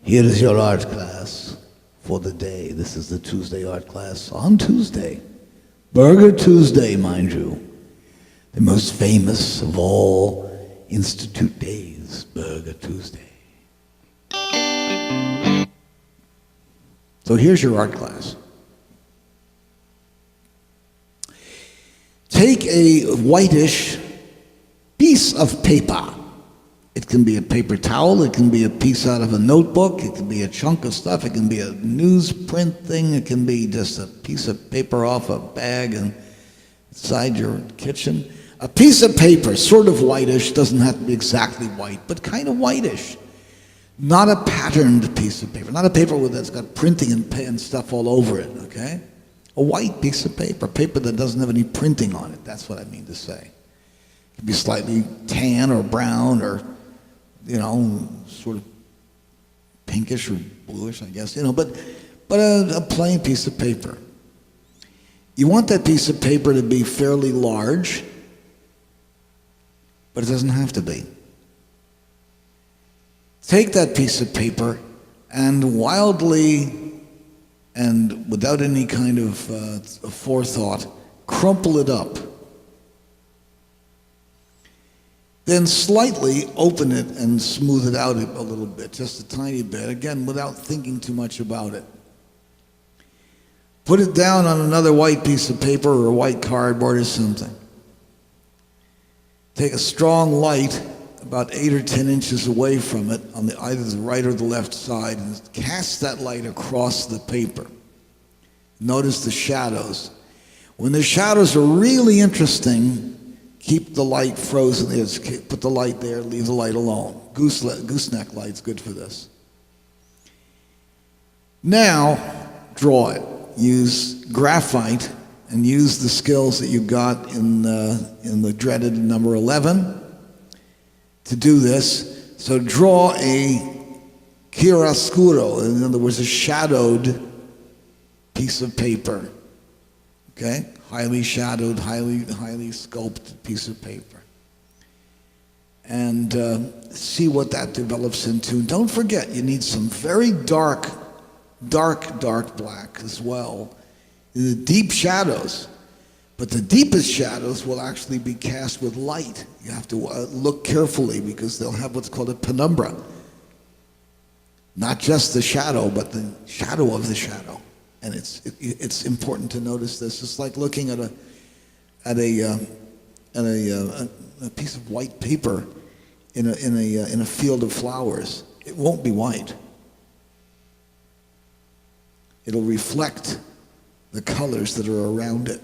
Here is your art class for the day. This is the Tuesday art class on Tuesday. Burger Tuesday, mind you. The most famous of all Institute days, Burger Tuesday. So here's your art class. Take a whitish piece of paper. It can be a paper towel, it can be a piece out of a notebook, it can be a chunk of stuff, it can be a newsprint thing, it can be just a piece of paper off a bag inside your kitchen. A piece of paper, sort of whitish, doesn't have to be exactly white, but kind of whitish. Not a patterned piece of paper, not a paper that's got printing and stuff all over it, okay? A white piece of paper that doesn't have any printing on it, that's what I mean to say. It can be slightly tan or brown or, sort of pinkish or bluish, I guess, but a plain piece of paper. You want that piece of paper to be fairly large, but it doesn't have to be. Take that piece of paper and wildly and without any kind of forethought, crumple it up. Then slightly open it and smooth it out a little bit, just a tiny bit, again, without thinking too much about it. Put it down on another white piece of paper or white cardboard or something. Take a strong light about 8 or 10 inches away from it on either the right or the left side and cast that light across the paper. Notice the shadows. When the shadows are really interesting, keep the light frozen. Put the light there, leave the light alone. Gooseneck light's good for this. Now, draw it. Use graphite and use the skills that you got in the dreaded number 11 to do this. So draw a chiaroscuro, in other words, a shadowed piece of paper. Okay? Highly shadowed, highly sculpted piece of paper. And see what that develops into. Don't forget, you need some very dark black as well. The deep shadows. But the deepest shadows will actually be cast with light. You have to look carefully because they'll have what's called a penumbra. Not just the shadow, but the shadow of the shadow. And it's important to notice this. It's like looking at a piece of white paper in a field of flowers. It won't be white. It'll reflect the colors that are around it.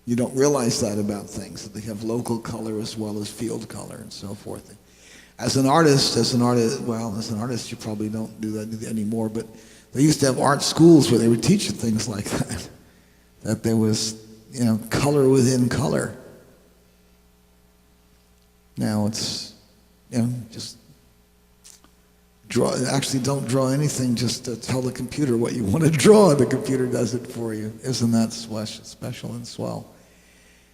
You don't realize that about things, that they have local color as well as field color and so forth. As an artist, you probably don't do that anymore, but they used to have art schools where they would teach you things like that. That there was, color within color. Now it's, just draw. Actually, don't draw anything. Just tell the computer what you want to draw. The computer does it for you. Isn't that special and swell?